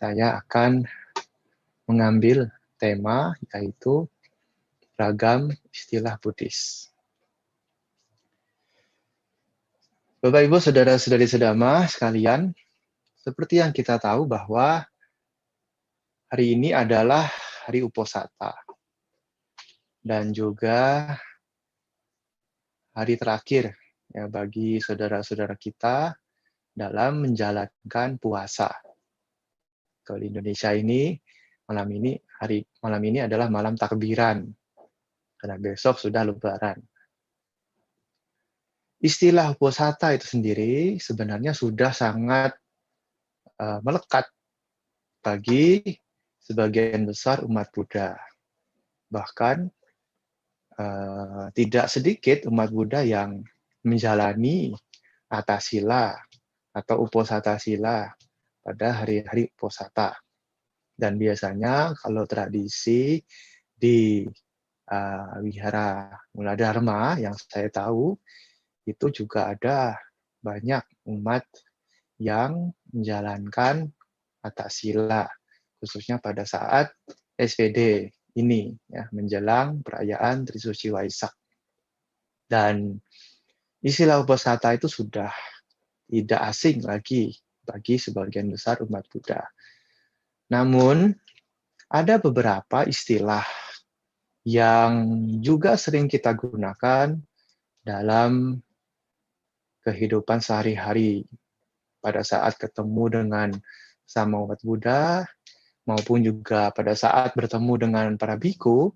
saya akan mengambil tema yaitu ragam istilah Buddhis. Bapak Ibu saudara-saudari sedama sekalian, seperti yang kita tahu bahwa hari ini adalah hari Uposatha dan juga hari terakhir ya bagi saudara-saudara kita dalam menjalankan puasa. Kalau di Indonesia ini malam ini adalah malam takbiran karena besok sudah Lebaran. Istilah Uposatha itu sendiri sebenarnya sudah sangat melekat bagi sebagian besar umat Buddha. Bahkan tidak sedikit umat Buddha yang menjalani Atasila atau Uposatha Sila pada hari-hari Uposatha. Dan biasanya kalau tradisi di Wihara Muladharma yang saya tahu, itu juga ada banyak umat yang menjalankan Atasila, khususnya pada saat SPD ini, ya, menjelang perayaan Trisuci Waisak. Dan istilah Uposatha itu sudah tidak asing lagi bagi sebagian besar umat Buddha. Namun, ada beberapa istilah yang juga sering kita gunakan dalam kehidupan sehari-hari pada saat ketemu dengan sama umat Buddha, maupun juga pada saat bertemu dengan para biku.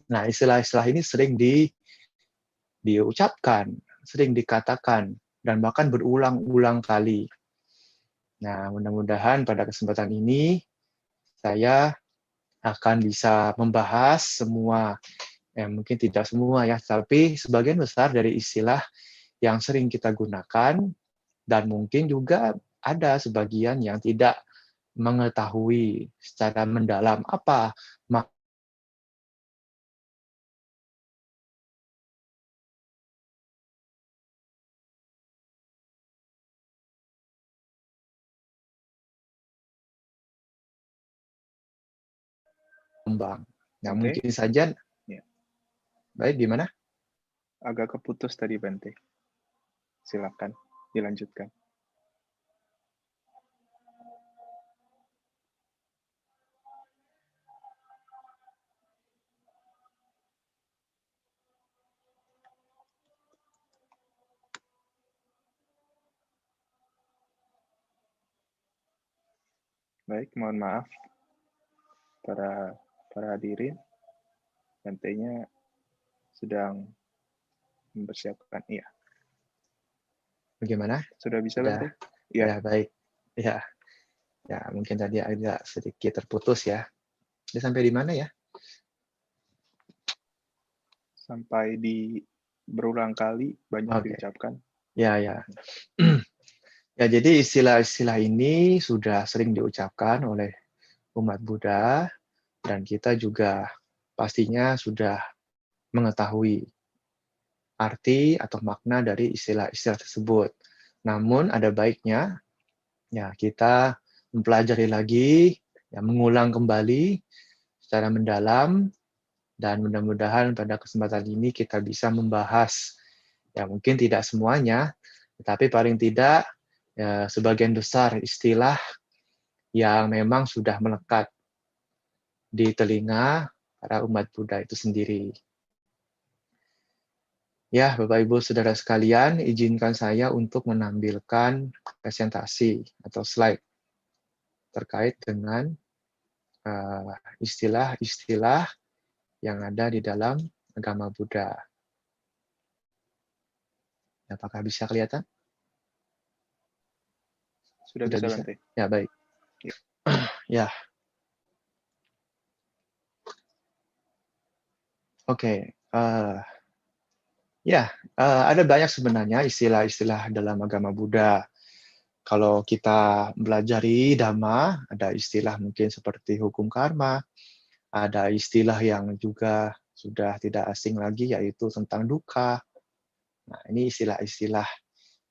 Nah, istilah-istilah ini sering diucapkan, sering dikatakan, dan bahkan berulang-ulang kali. Nah, mudah-mudahan pada kesempatan ini saya akan bisa membahas semua, mungkin tidak semua ya, tapi sebagian besar dari istilah yang sering kita gunakan, dan mungkin juga ada sebagian yang tidak mengetahui secara mendalam apa kembang. Nah, mungkin saja. Ya. Baik, gimana? Agak keputus tadi, Bante. Silakan dilanjutkan. Baik, mohon maaf para hadirin. Bantenya sedang mempersiapkan. Iya. Bagaimana? Sudah bisa, Bante? Ya, baik. Ya, mungkin tadi agak sedikit terputus ya. Dia sampai di mana ya? Sampai di berulang kali banyak diucapkan. Ya. Ya, jadi istilah-istilah ini sudah sering diucapkan oleh umat Buddha, dan kita juga pastinya sudah mengetahui arti atau makna dari istilah-istilah tersebut. Namun ada baiknya ya kita mempelajari lagi, ya, mengulang kembali secara mendalam, dan mudah-mudahan pada kesempatan ini kita bisa membahas, ya mungkin tidak semuanya, tetapi paling tidak ya, sebagian besar istilah yang memang sudah melekat di telinga para umat Buddha itu sendiri. Ya, Bapak Ibu Saudara sekalian, izinkan saya untuk menampilkan presentasi atau slide terkait dengan istilah-istilah yang ada di dalam agama Buddha. Apakah bisa kelihatan? Sudah bisa, Bante. Ya, baik. Ya. Oke. Ada banyak sebenarnya istilah-istilah dalam agama Buddha. Kalau kita belajari Dhamma, ada istilah mungkin seperti hukum karma, ada istilah yang juga sudah tidak asing lagi, yaitu tentang dukkha. Nah, ini istilah-istilah.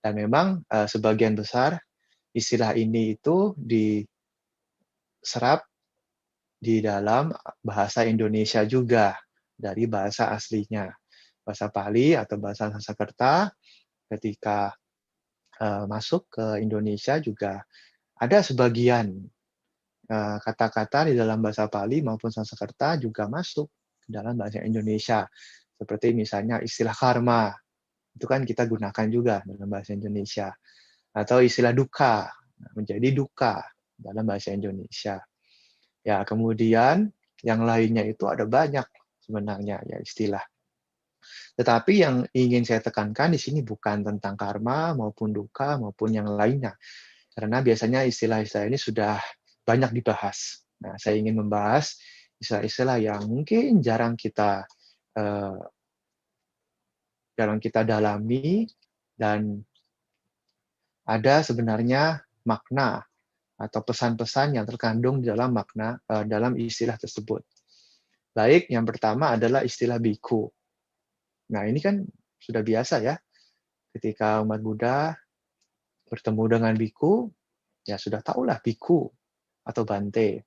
Dan memang sebagian besar istilah ini itu serap di dalam bahasa Indonesia juga, dari bahasa aslinya. Bahasa Pali atau bahasa Sanskerta ketika masuk ke Indonesia juga ada sebagian kata-kata di dalam bahasa Pali maupun Sanskerta juga masuk ke dalam bahasa Indonesia. Seperti misalnya istilah karma, itu kan kita gunakan juga dalam bahasa Indonesia. Atau istilah duka, menjadi duka dalam bahasa Indonesia. Ya, kemudian yang lainnya itu ada banyak sebenarnya ya istilah. Tetapi yang ingin saya tekankan di sini bukan tentang karma maupun duka maupun yang lainnya. Karena biasanya istilah-istilah ini sudah banyak dibahas. Nah, saya ingin membahas istilah-istilah yang mungkin jarang kita dalami dan ada sebenarnya makna atau pesan-pesan yang terkandung di dalam dalam istilah tersebut. Baik, yang pertama adalah istilah biku. Nah, ini kan sudah biasa ya. Ketika umat Buddha bertemu dengan biku, ya sudah tahulah biku atau bante.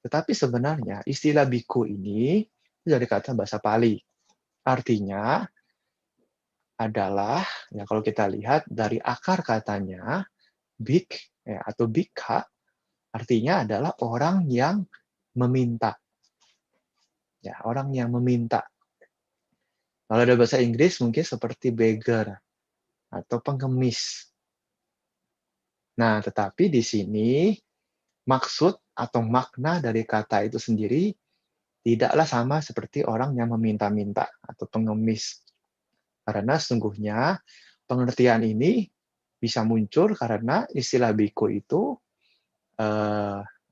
Tetapi sebenarnya istilah biku ini dari kata bahasa Pali. Artinya adalah, ya kalau kita lihat dari akar katanya, bik ya, atau bikha, artinya adalah orang yang meminta. Ya, orang yang meminta. Kalau ada bahasa Inggris mungkin seperti beggar atau pengemis. Nah, tetapi di sini maksud atau makna dari kata itu sendiri tidaklah sama seperti orang yang meminta-minta atau pengemis. Karena sesungguhnya pengertian ini bisa muncul karena istilah biku itu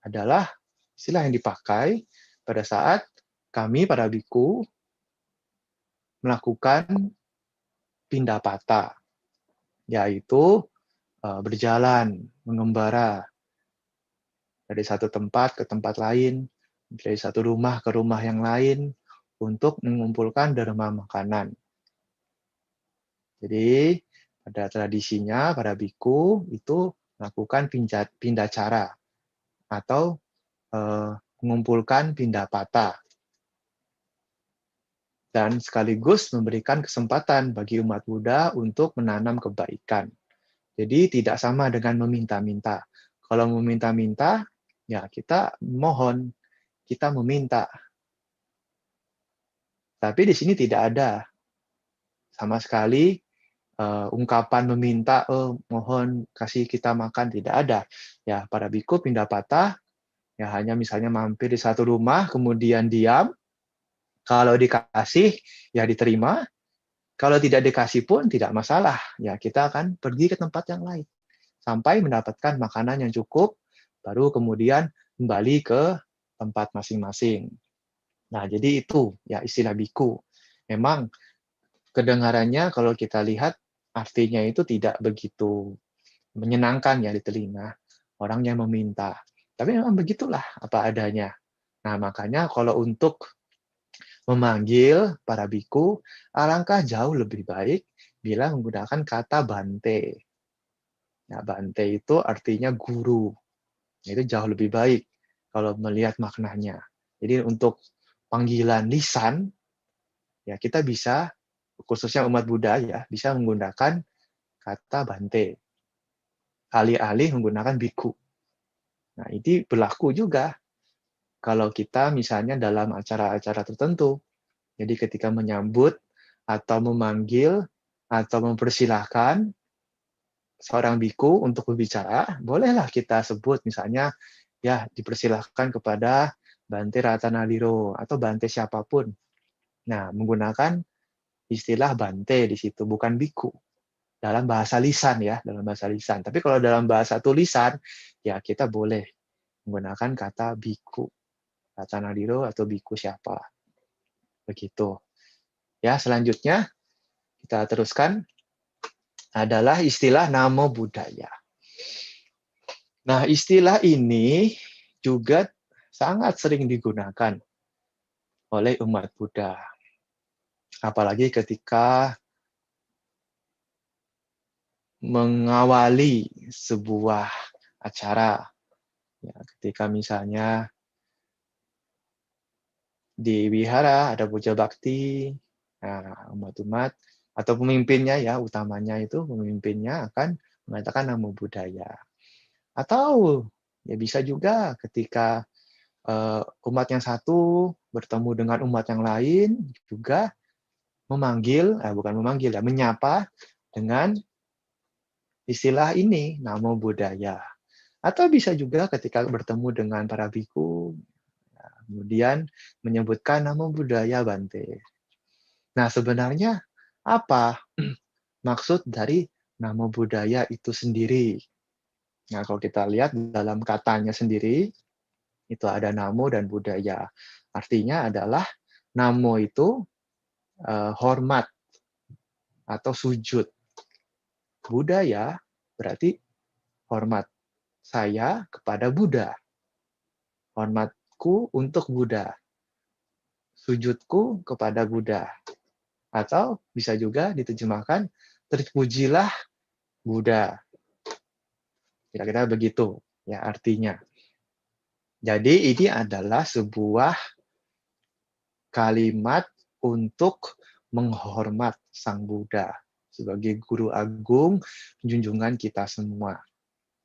adalah istilah yang dipakai pada saat kami para biku melakukan pindapata, yaitu berjalan, mengembara dari satu tempat ke tempat lain, dari satu rumah ke rumah yang lain, untuk mengumpulkan derma makanan. Jadi, pada tradisinya, para biku itu melakukan pindacara atau mengumpulkan pindapata. Dan sekaligus memberikan kesempatan bagi umat Buddha untuk menanam kebaikan. Jadi tidak sama dengan meminta-minta. Kalau meminta-minta, ya kita mohon, kita meminta. Tapi di sini tidak ada sama sekali ungkapan meminta, oh mohon kasih kita makan, tidak ada. Ya para biku pindapata, ya hanya misalnya mampir di satu rumah, kemudian diam. Kalau dikasih, ya diterima. Kalau tidak dikasih pun tidak masalah. Ya kita akan pergi ke tempat yang lain sampai mendapatkan makanan yang cukup, baru kemudian kembali ke tempat masing-masing. Nah, jadi itu ya istilah biku. Memang kedengarannya kalau kita lihat artinya itu tidak begitu menyenangkan ya di telinga orang yang meminta. Tapi memang begitulah apa adanya. Nah, makanya kalau untuk memanggil para biku, alangkah jauh lebih baik bila menggunakan kata bante. Nah, bante itu artinya guru. Itu jauh lebih baik kalau melihat maknanya. Jadi untuk panggilan lisan, ya kita bisa, khususnya umat Buddha ya, bisa menggunakan kata bante. Alih-alih menggunakan biku. Nah, ini berlaku juga kalau kita misalnya dalam acara-acara tertentu. Jadi ketika menyambut atau memanggil atau mempersilahkan seorang biku untuk berbicara, bolehlah kita sebut misalnya ya dipersilahkan kepada Bante Ratanadiro atau Bante siapapun. Nah, menggunakan istilah Bante di situ, bukan biku. Dalam bahasa lisan ya, dalam bahasa lisan. Tapi kalau dalam bahasa tulisan, ya kita boleh menggunakan kata biku, Ratanadiro atau biku siapa. Begitu. Ya, selanjutnya kita teruskan adalah istilah Namo Buddhaya. Nah, istilah ini juga sangat sering digunakan oleh umat Buddha. Apalagi ketika mengawali sebuah acara, Ya, ketika misalnya di wihara ada puja bakti, nah, umat-umat atau pemimpinnya ya, utamanya itu pemimpinnya akan mengatakan namo buddhaya. Atau ya bisa juga ketika umat yang satu bertemu dengan umat yang lain juga memanggil, bukan memanggil ya, menyapa dengan istilah ini, namo buddhaya. Atau bisa juga ketika bertemu dengan para biku, kemudian menyebutkan namo buddhaya Bante. Nah, sebenarnya apa maksud dari namo buddhaya itu sendiri? Nah, kalau kita lihat dalam katanya sendiri, itu ada namo dan budaya. Artinya adalah namo itu hormat atau sujud. Budaya berarti hormat saya kepada Buddha. Hormatku untuk Buddha. Sujudku kepada Buddha. Atau bisa juga diterjemahkan, terpujilah Buddha. Kira-kira begitu ya artinya. Jadi ini adalah sebuah kalimat untuk menghormat Sang Buddha sebagai guru agung junjungan kita semua.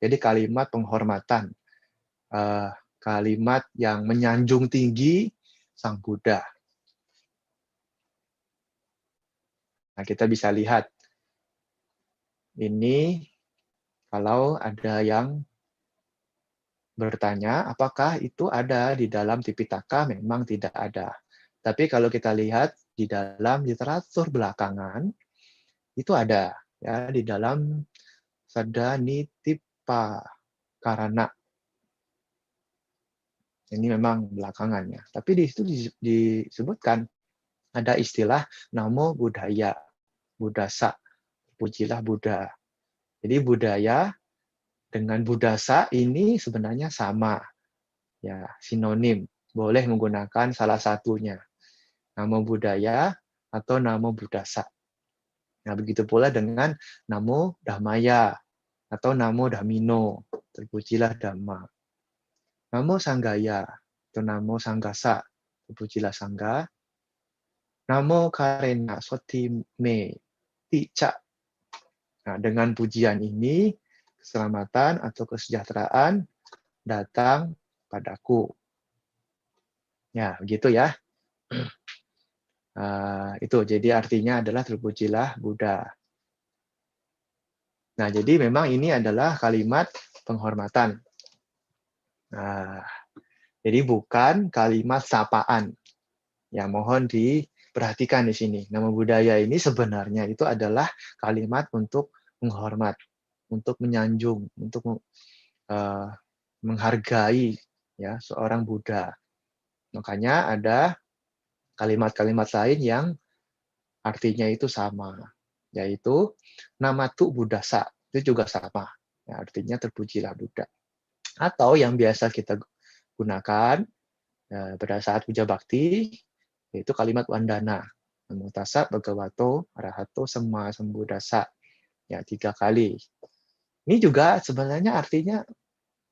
Jadi kalimat penghormatan, kalimat yang menyanjung tinggi Sang Buddha. Nah, kita bisa lihat ini kalau ada yang bertanya apakah itu ada di dalam Tipitaka, memang tidak ada. Tapi kalau kita lihat di dalam literatur belakangan itu ada ya di dalam Sada Nitipa Karana. Ini memang belakangannya. Tapi di situ disebutkan ada istilah namo buddhaya, buddhasa, pujilah Buddha. Jadi budaya dengan buddhasa ini sebenarnya sama, ya sinonim. Boleh menggunakan salah satunya, namo buddhaya atau namo buddhasa. Nah, begitu pula dengan namo dhammaya atau namo dhammino, terpujilah Dhamma. Namo sanggaya atau namo sanggasa, terpujilah Sangga. Namo karena soti me tica. Nah, dengan pujian ini, keselamatan atau kesejahteraan datang padaku. Ya, begitu ya. Itu jadi artinya adalah terpujilah Buddha. Nah, jadi memang ini adalah kalimat penghormatan. Nah, jadi bukan kalimat sapaan. Ya, mohon diperhatikan di sini. Nama budaya ini sebenarnya itu adalah kalimat untuk menghormat, untuk menyanjung, untuk menghargai ya seorang Buddha. Makanya ada kalimat-kalimat lain yang artinya itu sama, yaitu namatu buddhasa, itu juga sama. Ya, artinya terpujilah Buddha. Atau yang biasa kita gunakan pada saat puja bakti, yaitu kalimat wandana. Namo tassa bhagavato arahato sama sambuddhassa. Ya, 3 kali. Ini juga sebenarnya artinya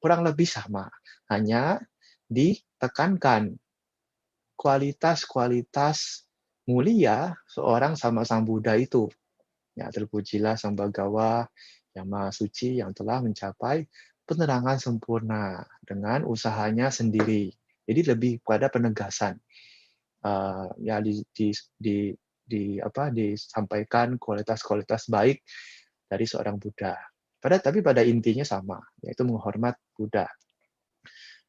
kurang lebih sama. Hanya ditekankan kualitas-kualitas mulia seorang sama Sang Buddha itu. Ya, terpujilah Sang Bhagawa yang Maha Suci yang telah mencapai penerangan sempurna dengan usahanya sendiri. Jadi lebih pada penegasan. Ya disampaikan kualitas-kualitas baik dari seorang Buddha. Tapi pada intinya sama, yaitu menghormat Buddha.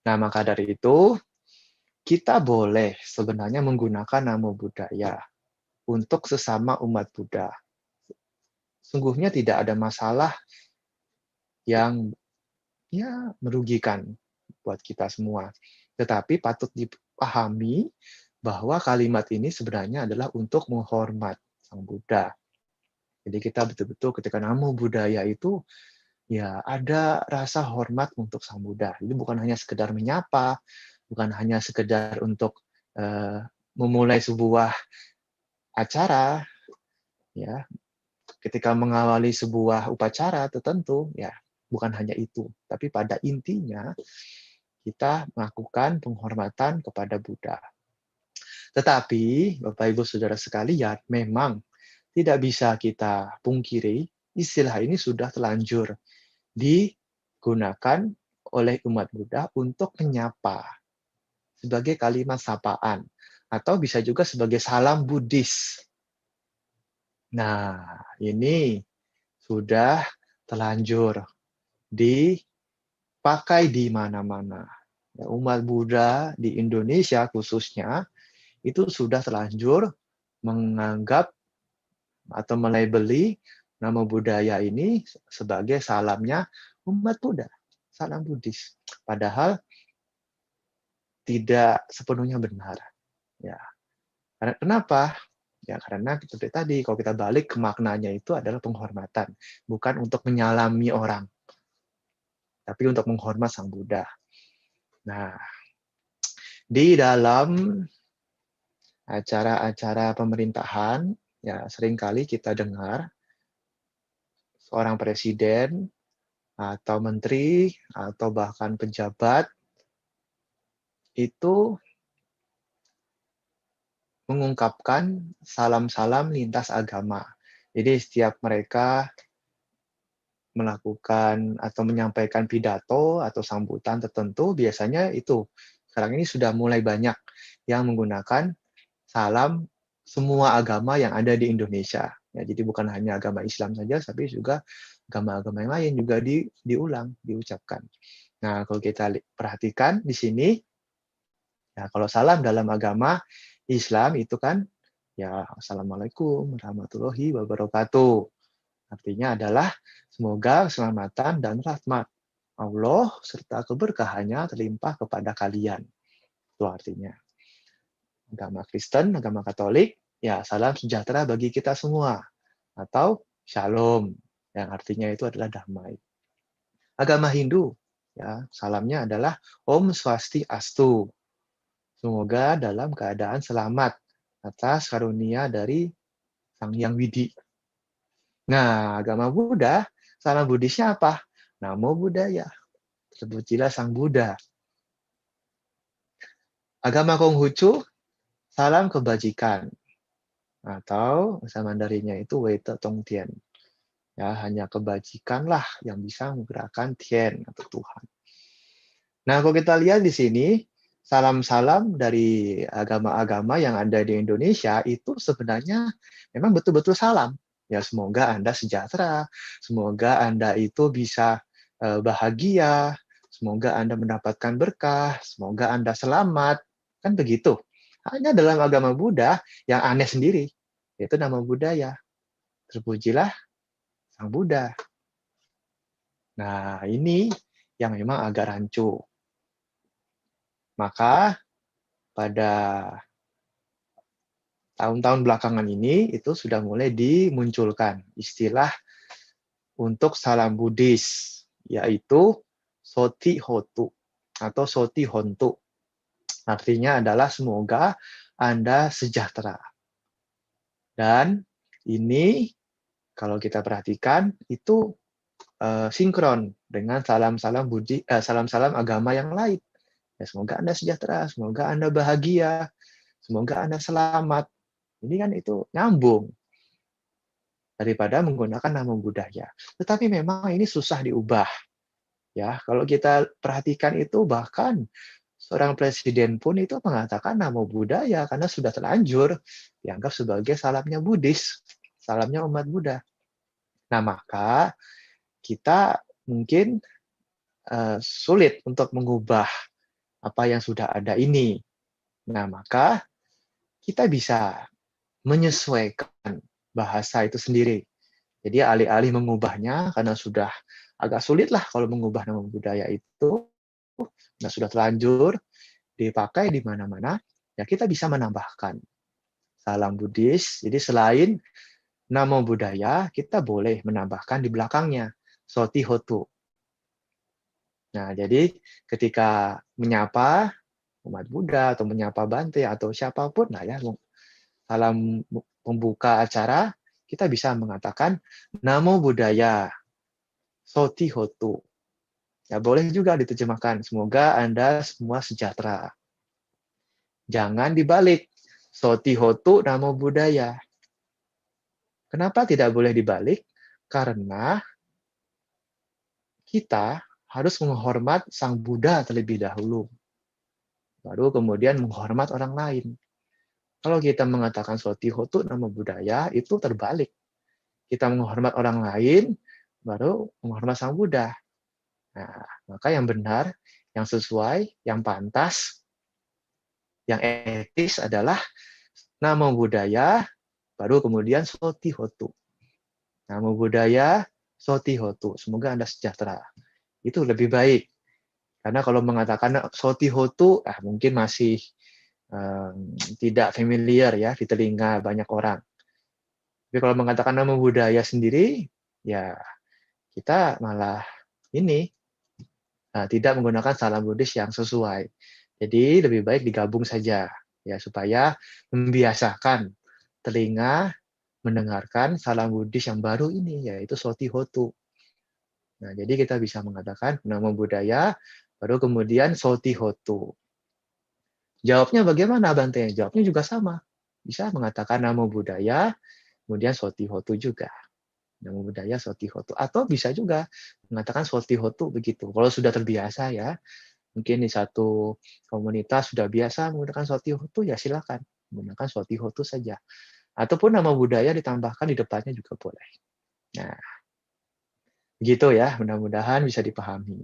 Nah, maka dari itu kita boleh sebenarnya menggunakan namo buddhaya untuk sesama umat Buddha. Sungguhnya tidak ada masalah yang ya merugikan buat kita semua. Tetapi patut dipahami bahwa kalimat ini sebenarnya adalah untuk menghormat Sang Buddha. Jadi kita betul-betul ketika namo buddhaya itu ya ada rasa hormat untuk Sang Buddha. Jadi bukan hanya sekedar menyapa, bukan hanya sekedar untuk memulai sebuah acara, ya ketika mengawali sebuah upacara tertentu, ya bukan hanya itu, tapi pada intinya kita melakukan penghormatan kepada Buddha. Tetapi, Bapak Ibu Saudara sekalian, memang tidak bisa kita pungkiri, istilah ini sudah terlanjur digunakan oleh umat Buddha untuk menyapa sebagai kalimat sapaan, atau bisa juga sebagai salam Buddhis. Nah, ini sudah terlanjur dipakai di mana-mana. Umat Buddha di Indonesia khususnya itu sudah terlanjur menganggap atau melabeli nama budaya ini sebagai salamnya umat Buddha, salam Buddhis. Padahal tidak sepenuhnya benar. Ya, kenapa? Ya karena seperti tadi, kalau kita balik ke maknanya itu adalah penghormatan, bukan untuk menyalami orang, tapi untuk menghormat Sang Buddha. Nah, di dalam acara-acara pemerintahan, ya seringkali kita dengar seorang presiden atau menteri atau bahkan pejabat itu mengungkapkan salam-salam lintas agama. Jadi setiap mereka melakukan atau menyampaikan pidato atau sambutan tertentu, biasanya itu sekarang ini sudah mulai banyak yang menggunakan salam semua agama yang ada di Indonesia. Ya, jadi bukan hanya agama Islam saja, tapi juga agama-agama yang lain juga diulang, diucapkan. Nah, kalau kita perhatikan di sini, ya kalau salam dalam agama Islam itu kan, ya Assalamualaikum warahmatullahi wabarakatuh. Artinya adalah semoga keselamatan dan rahmat Allah serta keberkahannya terlimpah kepada kalian. Itu artinya. Agama Kristen, agama Katolik, ya salam sejahtera bagi kita semua. Atau Shalom, yang artinya itu adalah damai. Agama Hindu, ya salamnya adalah Om Swastiastu. Semoga dalam keadaan selamat atas karunia dari Sang Hyang Widi. Nah, agama Buddha, salam Buddhisnya apa? Namo Buddhaya. Terpujilah Sang Buddha. Agama Konghucu, salam kebajikan. Atau bahasa Mandarinnya itu Weite Tongtian. Ya, hanya kebajikanlah yang bisa menggerakkan Tian atau Tuhan. Nah, kalau kita lihat di sini, salam-salam dari agama-agama yang ada di Indonesia itu sebenarnya memang betul-betul salam. Ya, semoga Anda sejahtera, semoga Anda itu bisa bahagia, semoga Anda mendapatkan berkah, semoga Anda selamat. Kan begitu. Hanya dalam agama Buddha yang aneh sendiri, yaitu nama budaya. Terpujilah Sang Buddha. Nah, ini yang memang agak rancu. Maka pada tahun-tahun belakangan ini itu sudah mulai dimunculkan istilah untuk salam Buddhis, yaitu Soti Hotu atau Soti Hontu. Artinya adalah semoga Anda sejahtera. Dan ini kalau kita perhatikan itu sinkron dengan salam-salam salam-salam agama yang lain. Ya, semoga Anda sejahtera, semoga Anda bahagia, semoga Anda selamat. Ini kan itu nyambung daripada menggunakan nama budaya. Tetapi memang ini susah diubah. Ya, kalau kita perhatikan itu bahkan seorang presiden pun itu mengatakan nama budaya karena sudah terlanjur dianggap sebagai salamnya Buddhis, salamnya umat Buddha. Nah, maka kita mungkin sulit untuk mengubah apa yang sudah ada ini. Nah, maka kita bisa menyesuaikan bahasa itu sendiri. Jadi alih-alih mengubahnya, karena sudah agak sulit lah kalau mengubah nama budaya itu, nah sudah terlanjur dipakai di mana-mana, ya kita bisa menambahkan salam Buddhis. Jadi selain nama budaya, kita boleh menambahkan di belakangnya Soti Hotu. Nah, jadi ketika menyapa umat Buddha atau menyapa Bante atau siapapun, nah ya salam pembuka acara, kita bisa mengatakan Namo Buddhaya, Soti Hotu. Ya, boleh juga diterjemahkan, semoga Anda semua sejahtera. Jangan dibalik. Soti hotu namo buddhaya. Kenapa tidak boleh dibalik? Karena kita harus menghormat Sang Buddha terlebih dahulu. Baru kemudian menghormat orang lain. Kalau kita mengatakan Soti hotu namo buddhaya, itu terbalik. Kita menghormat orang lain, baru menghormat Sang Buddha. Nah, maka yang benar, yang sesuai, yang pantas, yang etis adalah Namo Buddhaya, baru kemudian Soti hotu. Namo Buddhaya, Soti hotu. Semoga Anda sejahtera. Itu lebih baik. Karena kalau mengatakan Soti hotu, mungkin masih tidak familiar ya di telinga banyak orang. Tapi kalau mengatakan Namo Buddhaya sendiri, ya kita malah ini tidak menggunakan salam Buddhis yang sesuai. Jadi lebih baik digabung saja ya supaya membiasakan telinga mendengarkan salam Buddhis yang baru ini yaitu Soti hotu. Nah, jadi kita bisa mengatakan Namo Buddhaya baru kemudian Soti hotu. Jawabnya bagaimana Bante? Jawabnya juga sama. Bisa mengatakan Namo Buddhaya kemudian Soti hotu juga. Namo Buddhaya Soti hotu atau bisa juga mengatakan Soti hotu begitu. Kalau sudah terbiasa ya. Mungkin di satu komunitas sudah biasa menggunakan Soti hotu, ya silakan menggunakan Soti hotu saja. Ataupun nama budaya ditambahkan di depannya juga boleh. Nah, begitu ya, mudah-mudahan bisa dipahami.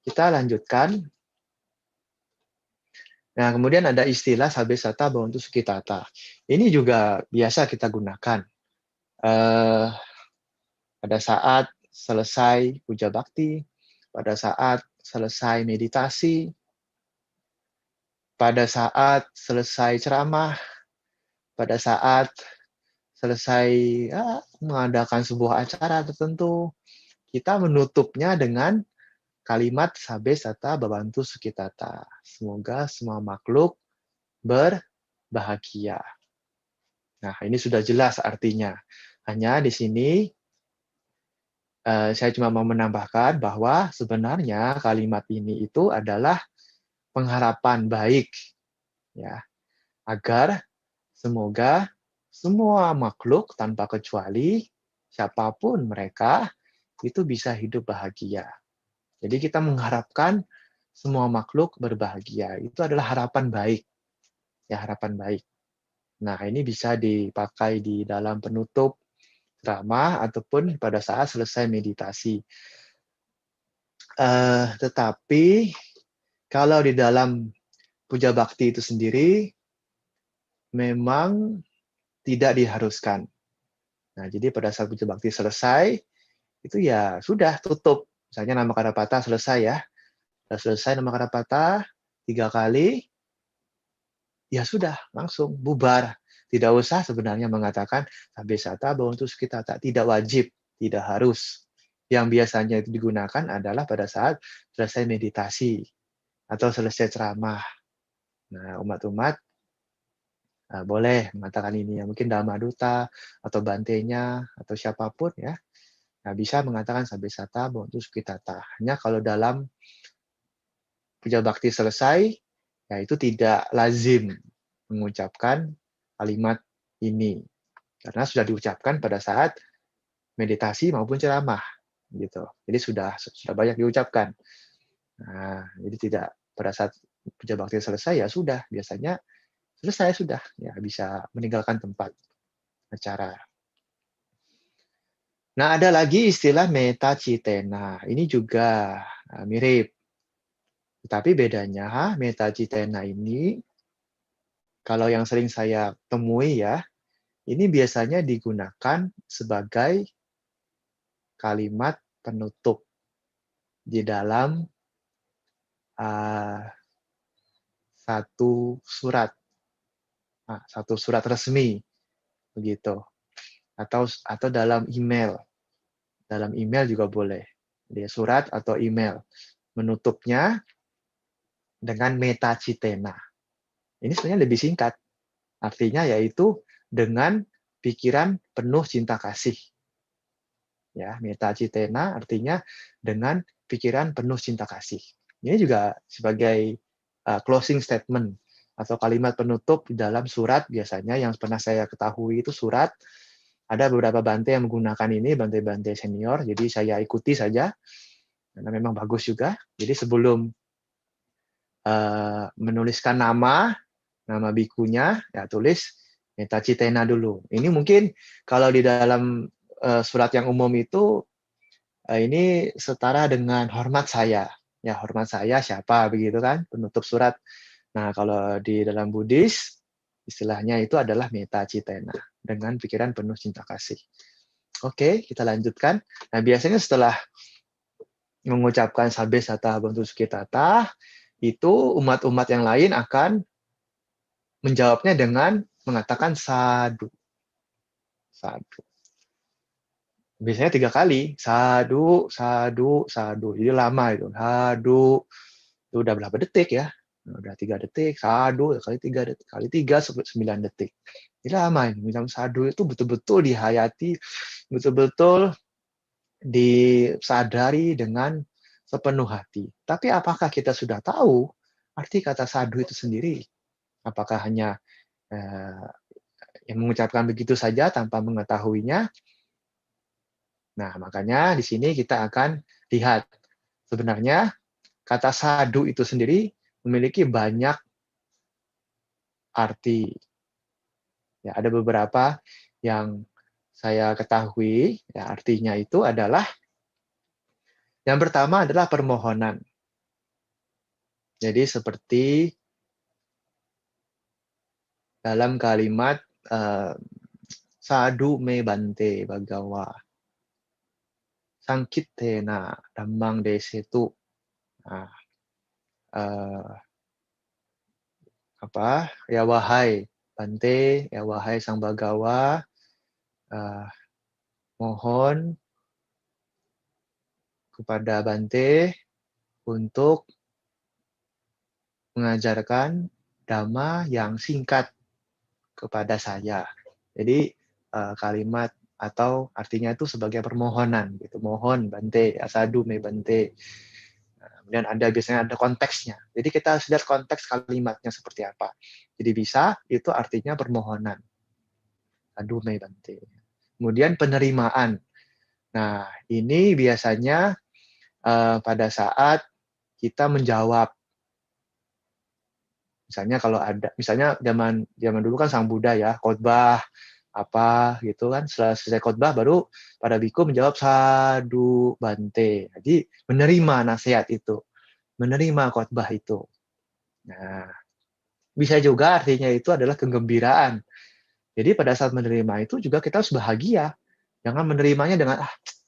Kita lanjutkan. Nah, kemudian ada istilah Sabesata Bhavantu Sukhitata. Ini juga biasa kita gunakan. Pada saat selesai puja bakti, pada saat selesai meditasi, pada saat selesai ceramah, pada saat selesai mengadakan sebuah acara tertentu, kita menutupnya dengan kalimat Sabesata Bhavantu Sukhitata. Semoga semua makhluk berbahagia. Nah, ini sudah jelas artinya. Hanya di sini saya cuma mau menambahkan bahwa sebenarnya kalimat ini itu adalah pengharapan baik, ya, agar semoga semua makhluk tanpa kecuali siapapun mereka itu bisa hidup bahagia. Jadi kita mengharapkan semua makhluk berbahagia. Itu adalah harapan baik. Ya, harapan baik. Nah, ini bisa dipakai di dalam penutup ceramah ataupun pada saat selesai meditasi. Tetapi kalau di dalam puja bakti itu sendiri memang tidak diharuskan. Nah, jadi pada saat puja bakti selesai, itu ya sudah tutup. Misalnya nama Kadapata selesai ya. Sudah selesai nama Kadapata 3 kali, ya sudah, langsung bubar. Tidak usah sebenarnya mengatakan Sabesata Bhavantu Sukhitata. Tidak wajib, tidak harus. Yang biasanya itu digunakan adalah pada saat selesai meditasi atau selesai ceramah. Nah, umat-umat boleh mengatakan ini ya, mungkin Dhamma Duta atau bantenya atau siapapun ya. Nah, bisa mengatakan Sabesata Bhavantu Sukhitata. Hanya kalau dalam puja bakti selesai, ya itu tidak lazim mengucapkan kalimat ini. Karena sudah diucapkan pada saat meditasi maupun ceramah. Gitu. Jadi sudah banyak diucapkan. Nah, jadi tidak pada saat puja bakti selesai ya sudah, biasanya selesai sudah, ya bisa meninggalkan tempat acara. Nah, ada lagi istilah metta citena. Ini juga mirip. Tapi bedanya metta citena ini kalau yang sering saya temui ya, ini biasanya digunakan sebagai kalimat penutup di dalam satu surat resmi begitu, atau dalam email juga boleh, di surat atau email menutupnya dengan metta citena. Ini sebenarnya lebih singkat, artinya yaitu dengan pikiran penuh cinta kasih. Ya, metta citena artinya dengan pikiran penuh cinta kasih. Ini juga sebagai closing statement atau kalimat penutup di dalam surat biasanya yang pernah saya ketahui itu surat. Ada beberapa Bante yang menggunakan ini, Bante-Bante senior, jadi saya ikuti saja, karena memang bagus juga. Jadi sebelum menuliskan nama bikunya, ya tulis Metta Citena dulu. Ini mungkin kalau di dalam surat yang umum itu, ini setara dengan hormat saya. Ya, hormat saya siapa, begitu kan, penutup surat. Nah, kalau di dalam Buddhis, istilahnya itu adalah Metta Citena, dengan pikiran penuh cinta kasih. Oke, kita lanjutkan. Nah, biasanya setelah mengucapkan Sabbe Satta Bantu Sukitata, itu umat-umat yang lain akan menjawabnya dengan mengatakan sadu. Sadu. Biasanya 3 kali. Sadu, sadu, sadu. Jadi lama itu. Sadu. Itu udah berapa detik ya? Udah 3 detik. Sadu kali 3 detik. Kali 3 9 detik. Jadi lama ini. Bilang sadu itu betul-betul dihayati, betul-betul disadari dengan sepenuh hati. Tapi apakah kita sudah tahu arti kata sadu itu sendiri? Apakah hanya yang mengucapkan begitu saja tanpa mengetahuinya? Nah, makanya di sini kita akan lihat sebenarnya kata sadu itu sendiri memiliki banyak arti. Ya, ada beberapa yang saya ketahui, ya, artinya itu adalah yang pertama adalah permohonan. Jadi seperti dalam kalimat sadu me bante bagawa sangkitena dhammang desetu. Nah, ya wahai Bante, ya wahai sang Bagawa, mohon kepada Bante untuk mengajarkan dhamma yang singkat kepada saya. Jadi kalimat atau artinya itu sebagai permohonan gitu. Mohon Bante, asadu me Bante. Kemudian biasanya ada konteksnya. Jadi kita harus lihat konteks kalimatnya seperti apa. Jadi bisa itu artinya permohonan. Asadu me Bante. Kemudian penerimaan. Nah, ini biasanya pada saat kita menjawab. Misalnya zaman dulu kan Sang Buddha ya, khotbah apa gitu kan, setelah selesai khotbah baru para biku menjawab sadu bante. Jadi menerima nasihat itu, menerima khotbah itu. Nah, bisa juga artinya itu adalah kegembiraan. Jadi pada saat menerima itu juga kita harus bahagia. Jangan menerimanya dengan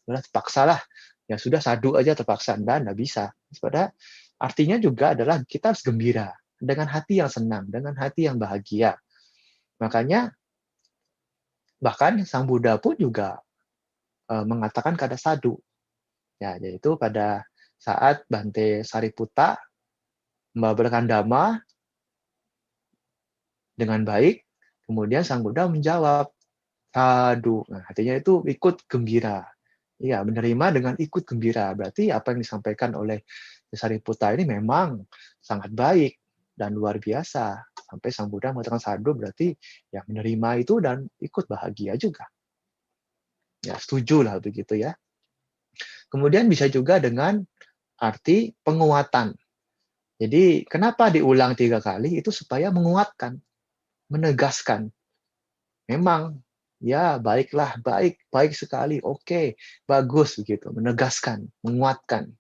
terpaksa lah. Ya sudah sadu aja terpaksa, enggak bisa. Pada artinya juga adalah kita harus gembira dengan hati yang senang, dengan hati yang bahagia. Makanya bahkan Sang Buddha pun juga mengatakan kata sadu. Ya, yaitu pada saat Bante Sariputta membabarkan dhamma dengan baik, kemudian Sang Buddha menjawab sadu. Nah, artinya itu ikut gembira. Iya, menerima dengan ikut gembira. Berarti apa yang disampaikan oleh Sariputta ini memang sangat baik dan luar biasa. Sampai Sang Buddha mengatakan sadu berarti ya menerima itu dan ikut bahagia juga. Ya, setuju lah begitu ya. Kemudian bisa juga dengan arti penguatan. Jadi kenapa diulang 3 kali? Itu supaya menguatkan, menegaskan. Memang ya baiklah, baik sekali, oke, bagus begitu, menegaskan, menguatkan.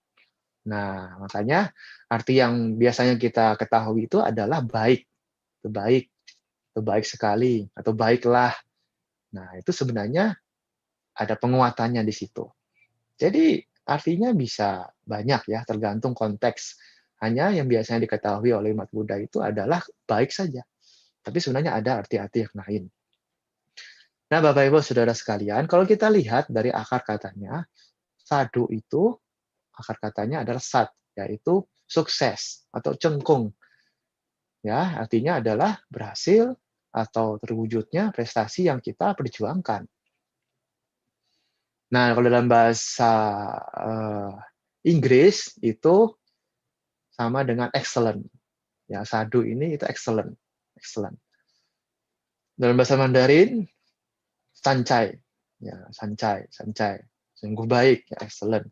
Nah, makanya arti yang biasanya kita ketahui itu adalah baik, baik sekali, atau baiklah. Nah, itu sebenarnya ada penguatannya di situ. Jadi artinya bisa banyak ya, tergantung konteks. Hanya yang biasanya diketahui oleh umat Buddha itu adalah baik saja. Tapi sebenarnya ada arti-arti yang lain. Nah, Bapak Ibu Saudara sekalian, kalau kita lihat dari akar katanya, sadu itu akar katanya adalah sat, yaitu sukses atau cengkung. Ya, artinya adalah berhasil atau terwujudnya prestasi yang kita perjuangkan. Nah, kalau dalam bahasa Inggris itu sama dengan excellent. Ya, sadu ini itu excellent. Excellent. Dalam bahasa Mandarin, sancai. Ya, sancai. Sungguh baik, ya, excellent.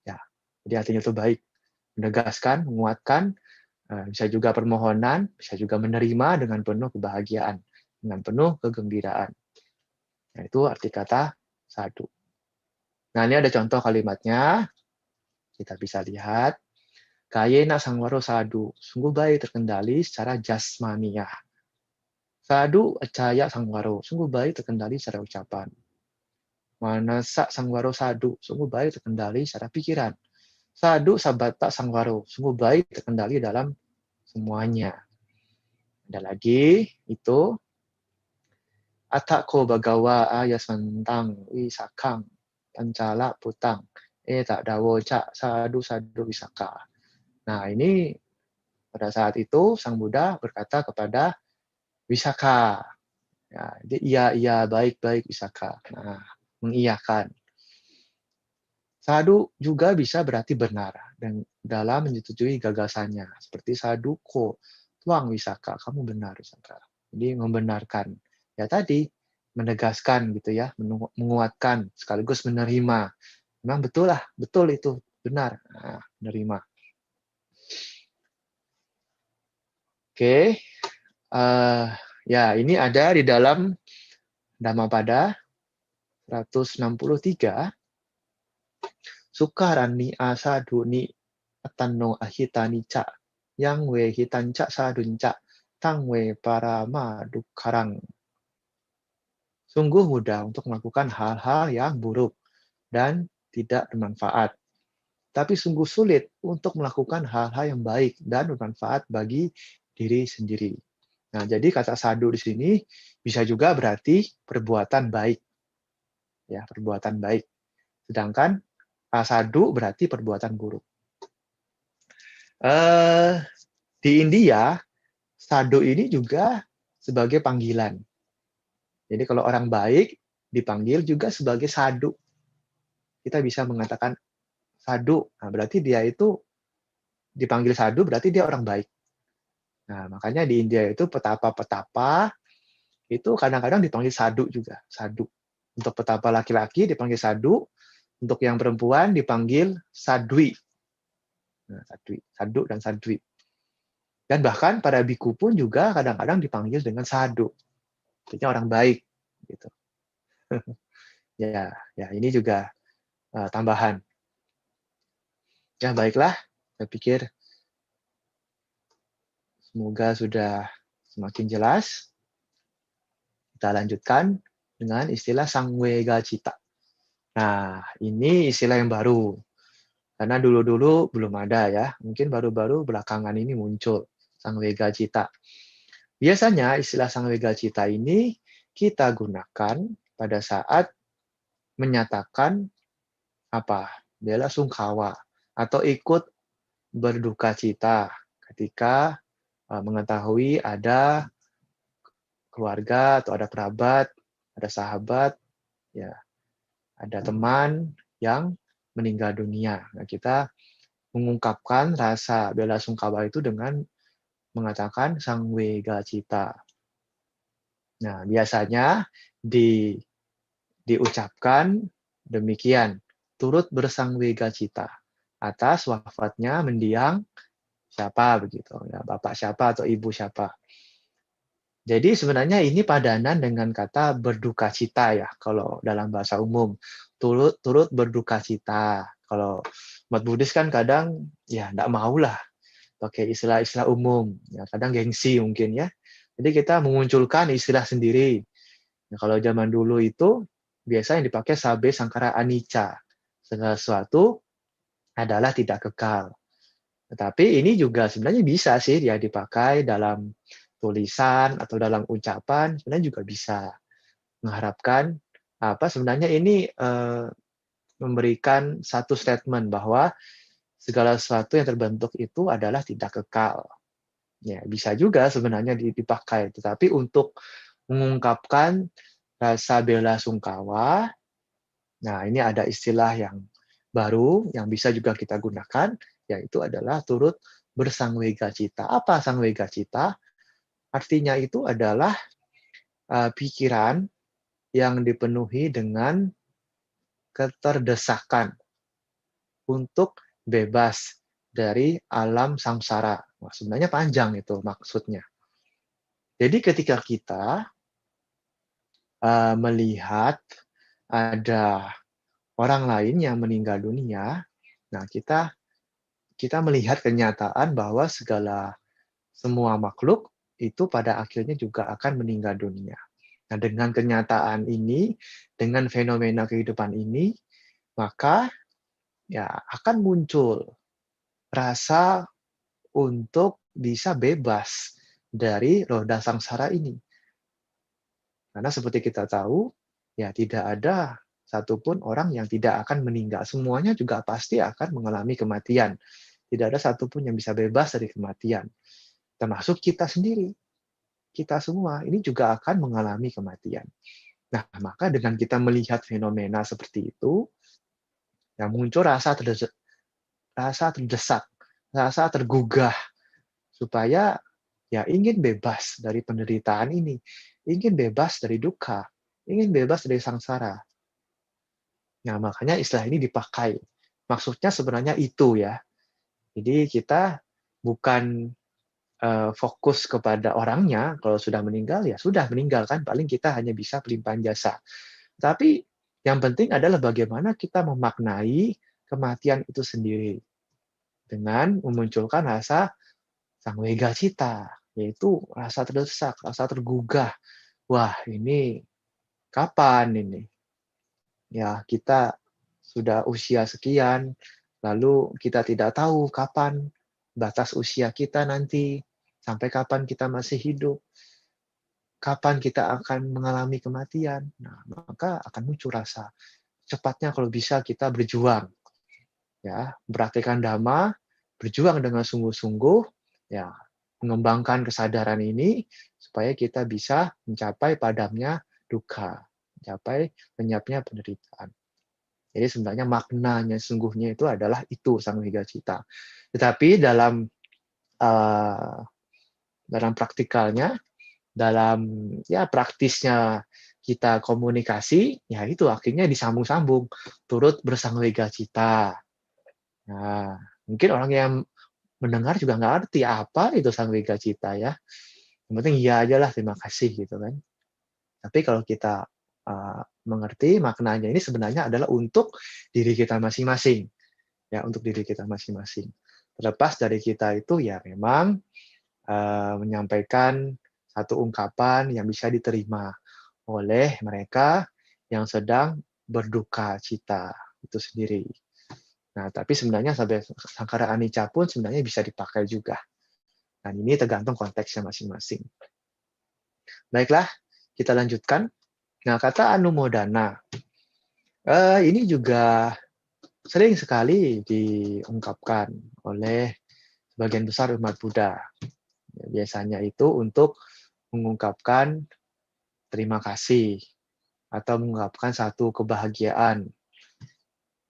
Ya, jadi artinya itu baik. Menegaskan, menguatkan, bisa juga permohonan, bisa juga menerima dengan penuh kebahagiaan, dengan penuh kegembiraan. Nah, itu arti kata sadu. Nah, ini ada contoh kalimatnya. Kita bisa lihat. Kayena sangwaro sadu, sungguh baik terkendali secara jasmaniah. Sadu acaya sangwaro, sungguh baik terkendali secara ucapan. Manasa sangwaro sadu, sungguh baik terkendali secara pikiran. Sadu sabata sangwaro, sungguh baik terkendali dalam semuanya. Ada lagi, itu Atako bagawa ayasantang wisakang pancala putang tak dawo cak sadu wisaka. Nah, ini pada saat itu Sang Buddha berkata kepada Wisaka. Ya, iya baik Wisaka. Nah, mengiyakan. Sadu juga bisa berarti benar dan dalam menyetujui gagasannya. Seperti saduko, tuang Wisaka, kamu benar Wisaka. Jadi membenarkan. Ya tadi menegaskan gitu ya, menguatkan sekaligus menerima. Memang betul itu benar. Nah, menerima. Oke, ya ini ada di dalam Dhammapada 163. Sukarani asadu ni atano ahitani ca yang we hitanca sadunca tang we parama dukarang. Sungguh mudah untuk melakukan hal-hal yang buruk dan tidak bermanfaat. Tapi sungguh sulit untuk melakukan hal-hal yang baik dan bermanfaat bagi diri sendiri. Nah, jadi kata sadu di sini bisa juga berarti perbuatan baik. Ya, perbuatan baik. Sedangkan asadu berarti perbuatan buruk. Di India, sadu ini juga sebagai panggilan. Jadi kalau orang baik dipanggil juga sebagai sadu. Kita bisa mengatakan sadu. Nah, berarti dia itu dipanggil sadu berarti dia orang baik. Nah, makanya di India itu petapa-petapa itu kadang-kadang dipanggil sadu juga, sadu. Untuk petapa laki-laki dipanggil sadu, untuk yang perempuan dipanggil sadwi. Nah, sadwi, sadu dan sadwi. Dan bahkan para biku pun juga kadang-kadang dipanggil dengan sadu. Artinya orang baik gitu. Ya, ini juga tambahan. Ya, baiklah. Saya pikir semoga sudah semakin jelas. Kita lanjutkan dengan istilah sangwega cita. Nah, ini istilah yang baru. Karena dulu-dulu belum ada ya. Mungkin baru-baru belakangan ini muncul sangwega cita. Biasanya istilah sangwega cita ini kita gunakan pada saat menyatakan bela sungkawa atau ikut berduka cita ketika mengetahui ada keluarga atau ada kerabat, ada sahabat, ya, ada teman yang meninggal dunia. Nah, kita mengungkapkan rasa bela sungkawa itu dengan mengatakan sangwega cita. Nah, biasanya diucapkan demikian, turut bersangwega cita atas wafatnya mendiang siapa begitu ya, bapak siapa atau ibu siapa. Jadi sebenarnya ini padanan dengan kata berduka cita ya, kalau dalam bahasa umum. Turut berduka cita. Kalau umat Buddhis kan kadang ya enggak maulah pakai istilah-istilah umum. Ya, kadang gengsi mungkin ya. Jadi kita memunculkan istilah sendiri. Nah, kalau zaman dulu itu biasa yang dipakai sabe sangkara anicca. Segala sesuatu adalah tidak kekal. Tetapi ini juga sebenarnya bisa sih dia dipakai dalam tulisan atau dalam ucapan, sebenarnya juga bisa mengharapkan sebenarnya ini memberikan satu statement bahwa segala sesuatu yang terbentuk itu adalah tidak kekal. Ya, bisa juga sebenarnya dipakai, tetapi untuk mengungkapkan rasa bela sungkawa, nah ini ada istilah yang baru yang bisa juga kita gunakan, yaitu adalah turut bersangwega cita. Apa sangwega cita? Artinya itu adalah pikiran yang dipenuhi dengan keterdesakan untuk bebas dari alam samsara. Wah, sebenarnya panjang itu maksudnya. Jadi ketika kita melihat ada orang lain yang meninggal dunia, nah kita melihat kenyataan bahwa semua makhluk itu pada akhirnya juga akan meninggal dunia. Nah, dengan kenyataan ini, dengan fenomena kehidupan ini, maka ya akan muncul rasa untuk bisa bebas dari roda samsara ini. Karena seperti kita tahu, ya tidak ada satupun orang yang tidak akan meninggal. Semuanya juga pasti akan mengalami kematian. Tidak ada satupun yang bisa bebas dari kematian. Termasuk kita sendiri. Kita semua ini juga akan mengalami kematian. Nah, maka dengan kita melihat fenomena seperti itu, yang muncul rasa terdesak, rasa tergugah, supaya ya ingin bebas dari penderitaan ini, ingin bebas dari duka, ingin bebas dari sangsara. Nah, makanya istilah ini dipakai. Maksudnya sebenarnya itu ya. Jadi kita bukan fokus kepada orangnya, kalau sudah meninggal, ya sudah meninggal kan, paling kita hanya bisa pelimpahan jasa. Tapi yang penting adalah bagaimana kita memaknai kematian itu sendiri dengan memunculkan rasa sangwega cita, yaitu rasa terdesak, rasa tergugah. Wah, ini kapan ini? Ya, kita sudah usia sekian, lalu kita tidak tahu kapan batas usia kita nanti, sampai kapan kita masih hidup, kapan kita akan mengalami kematian. Nah, maka akan muncul rasa cepatnya kalau bisa kita berjuang, ya, praktekkan dhamma, berjuang dengan sungguh-sungguh, ya, mengembangkan kesadaran ini supaya kita bisa mencapai padamnya duka, mencapai lenyapnya penderitaan. Jadi sebenarnya maknanya sungguhnya itu adalah itu sangwega cita. Tetapi dalam praktikalnya, dalam ya praktisnya kita komunikasi, ya itu akhirnya disambung-sambung, turut bersangwega cita. Nah, mungkin orang yang mendengar juga nggak ngerti apa itu sangwega cita ya. Yang penting iya aja lah, terima kasih gitu kan. Tapi kalau kita mengerti maknanya ini sebenarnya adalah untuk diri kita masing-masing. Ya, untuk diri kita masing-masing. Terlepas dari kita itu ya memang menyampaikan satu ungkapan yang bisa diterima oleh mereka yang sedang berduka cita itu sendiri. Nah, tapi sebenarnya sampai Sangkara Anicca pun sebenarnya bisa dipakai juga. Dan ini tergantung konteksnya masing-masing. Baiklah, kita lanjutkan. Nah, kata anumodana, ini juga sering sekali diungkapkan oleh sebagian besar umat Buddha. Biasanya itu untuk mengungkapkan terima kasih atau mengungkapkan satu kebahagiaan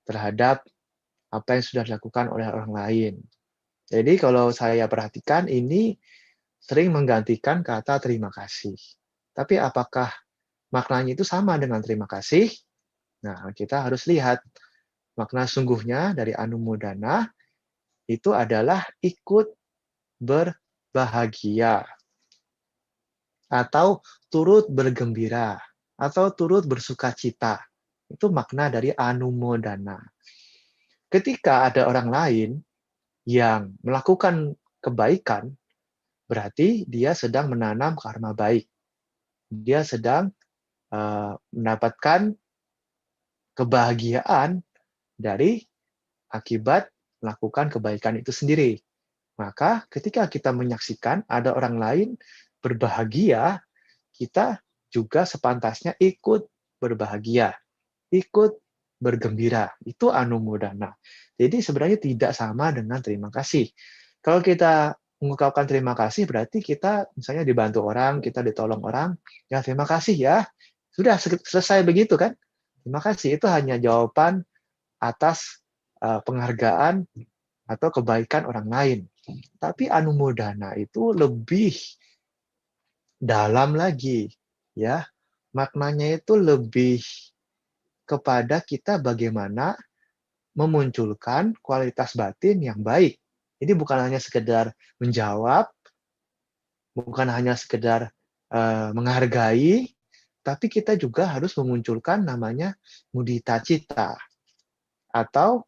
terhadap apa yang sudah dilakukan oleh orang lain. Jadi kalau saya perhatikan ini sering menggantikan kata terima kasih. Tapi apakah maknanya itu sama dengan terima kasih? Nah, kita harus lihat makna sungguhnya dari anumodana itu adalah ikut berbahagia atau turut bergembira atau turut bersukacita. Itu makna dari anumodana. Ketika ada orang lain yang melakukan kebaikan, berarti dia sedang menanam karma baik. Dia sedang mendapatkan kebahagiaan dari akibat melakukan kebaikan itu sendiri. Maka ketika kita menyaksikan ada orang lain berbahagia, kita juga sepantasnya ikut berbahagia, ikut bergembira. Itu anumodana. Jadi sebenarnya tidak sama dengan terima kasih. Kalau kita mengungkapkan terima kasih, berarti kita misalnya dibantu orang, kita ditolong orang, ya terima kasih ya. Sudah selesai begitu kan? Terima kasih, itu hanya jawaban atas penghargaan atau kebaikan orang lain. Tapi anumodana itu lebih dalam lagi, ya. Maknanya itu lebih kepada kita bagaimana memunculkan kualitas batin yang baik. Ini bukan hanya sekedar menjawab, bukan hanya sekedar menghargai, tapi kita juga harus memunculkan namanya mudita cita atau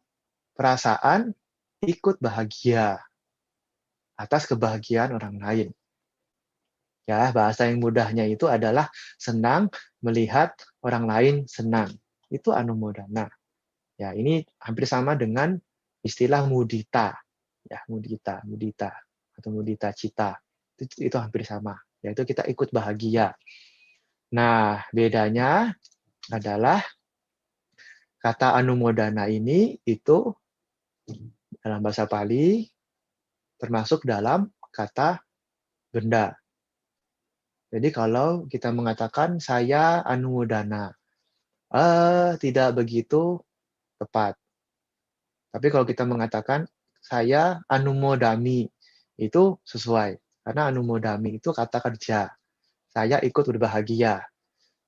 perasaan ikut bahagia atas kebahagiaan orang lain. Ya, bahasa yang mudahnya itu adalah senang melihat orang lain senang. Itu anumodana. Ya, ini hampir sama dengan istilah mudita. Ya, mudita atau mudita cita. Itu hampir sama. Yaitu kita ikut bahagia. Nah, bedanya adalah kata anumodana ini itu dalam bahasa Pali termasuk dalam kata benda. Jadi kalau kita mengatakan saya anumodana, tidak begitu tepat. Tapi kalau kita mengatakan saya anumodami, itu sesuai. Karena anumodami itu kata kerja. Saya ikut berbahagia.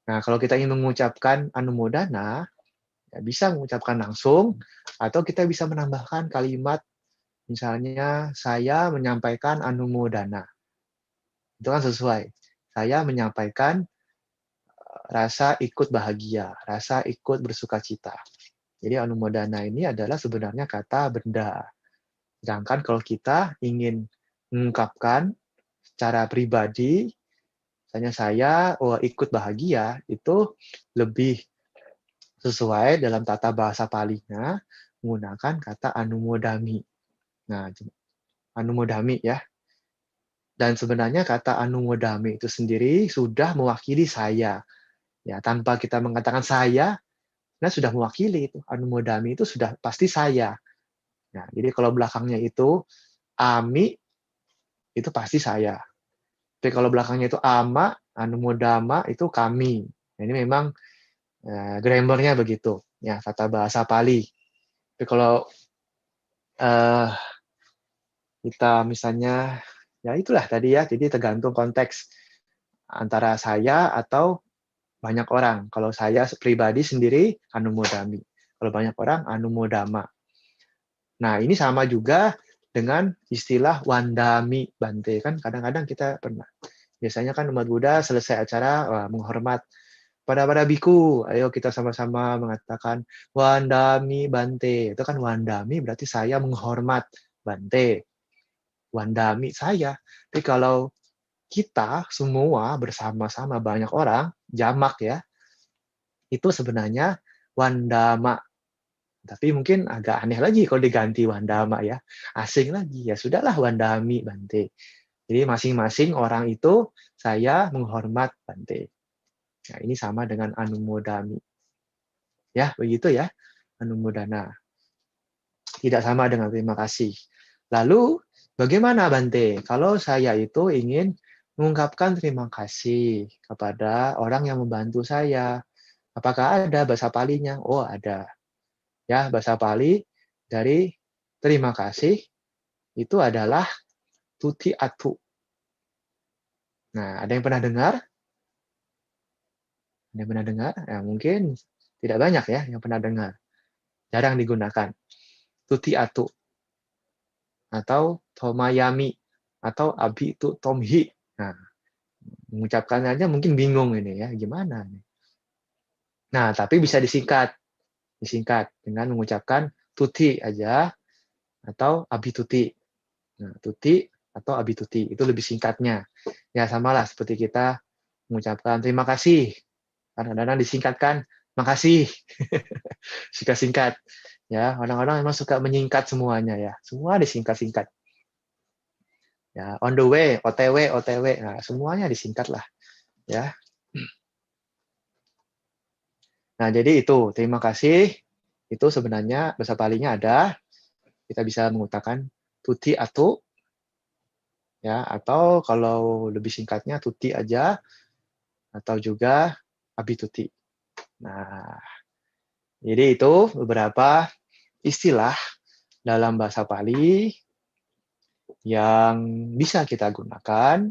Nah, kalau kita ingin mengucapkan anumodana, ya bisa mengucapkan langsung, atau kita bisa menambahkan kalimat, misalnya saya menyampaikan anumodana. Itu kan sesuai. Saya menyampaikan rasa ikut bahagia, rasa ikut bersuka cita. Jadi anumodana ini adalah sebenarnya kata benda. Sedangkan kalau kita ingin mengungkapkan secara pribadi, misalnya saya ikut bahagia, itu lebih sesuai dalam tata bahasa Palinya menggunakan kata anumodami. Nah, anumodami ya. Dan sebenarnya kata anumodami itu sendiri sudah mewakili saya. Ya, tanpa kita mengatakan saya, nah sudah mewakili itu. Anumodami itu sudah pasti saya. Nah, jadi kalau belakangnya itu ami, itu pasti saya. Tapi kalau belakangnya itu ama, anumodama, itu kami. Nah, ini memang grammarnya begitu. Ya, kata bahasa Pali. Tapi kalau kita misalnya, ya itulah tadi ya, jadi tergantung konteks antara saya atau banyak orang. Kalau saya pribadi sendiri, anumodami. Kalau banyak orang, anumodama. Nah, ini sama juga dengan istilah wandami bante. Kan kadang-kadang kita pernah. Biasanya kan umat Buddha selesai acara menghormat pada biku. Ayo kita sama-sama mengatakan wandami bante. Itu kan wandami berarti saya menghormat bante. Wandami saya. Tapi kalau kita semua bersama-sama banyak orang, jamak ya, itu sebenarnya wandama. Tapi mungkin agak aneh lagi kalau diganti wandama ya. Asing lagi. Ya sudahlah wandami bante. Jadi masing-masing orang itu saya menghormat bante. Nah, ini sama dengan anumodami. Ya, begitu ya. Anumodana. Tidak sama dengan terima kasih. Lalu, bagaimana Bante? Kalau saya itu ingin mengungkapkan terima kasih kepada orang yang membantu saya. Apakah ada bahasa Palinya? Oh, ada. Ya, bahasa Pali dari terima kasih itu adalah tuti atu. Nah, ada yang pernah dengar? Ada yang pernah dengar? Ya, mungkin tidak banyak ya yang pernah dengar. Jarang digunakan. Tuti atu. Atau tomayami. Atau abi itu tomhi. Nah, mengucapkannya aja mungkin bingung ini ya, gimana? Nah, tapi bisa disingkat dengan mengucapkan tuti aja atau abituti. Nah, tuti atau abituti itu lebih singkatnya. Ya samalah seperti kita mengucapkan terima kasih. Kadang-kadang disingkatkan makasih. Singkat-singkat. Ya, orang-orang memang suka menyingkat semuanya ya. Semua disingkat-singkat. Ya, on the way, OTW, OTW. Nah, semuanya disingkat lah. Ya. Nah, jadi itu, terima kasih. Itu sebenarnya bahasa Palinya ada. Kita bisa mengutakan tuti atu, ya, atau kalau lebih singkatnya tuti aja, atau juga abituti. Nah, jadi itu beberapa istilah dalam bahasa Pali yang bisa kita gunakan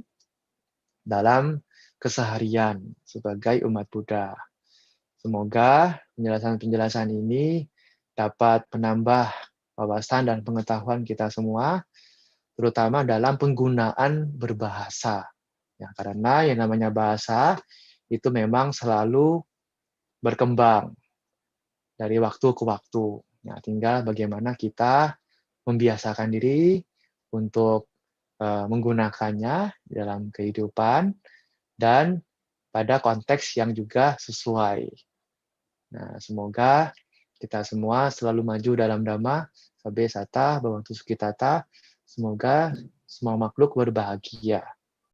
dalam keseharian sebagai umat Buddha. Semoga penjelasan-penjelasan ini dapat menambah wawasan dan pengetahuan kita semua, terutama dalam penggunaan berbahasa. Ya, karena yang namanya bahasa itu memang selalu berkembang dari waktu ke waktu. Ya, tinggal bagaimana kita membiasakan diri untuk menggunakannya dalam kehidupan dan pada konteks yang juga sesuai. Nah, semoga kita semua selalu maju dalam Dhamma, Sabbe Sata, Bhavantu Sukhitata. Semoga semua makhluk berbahagia.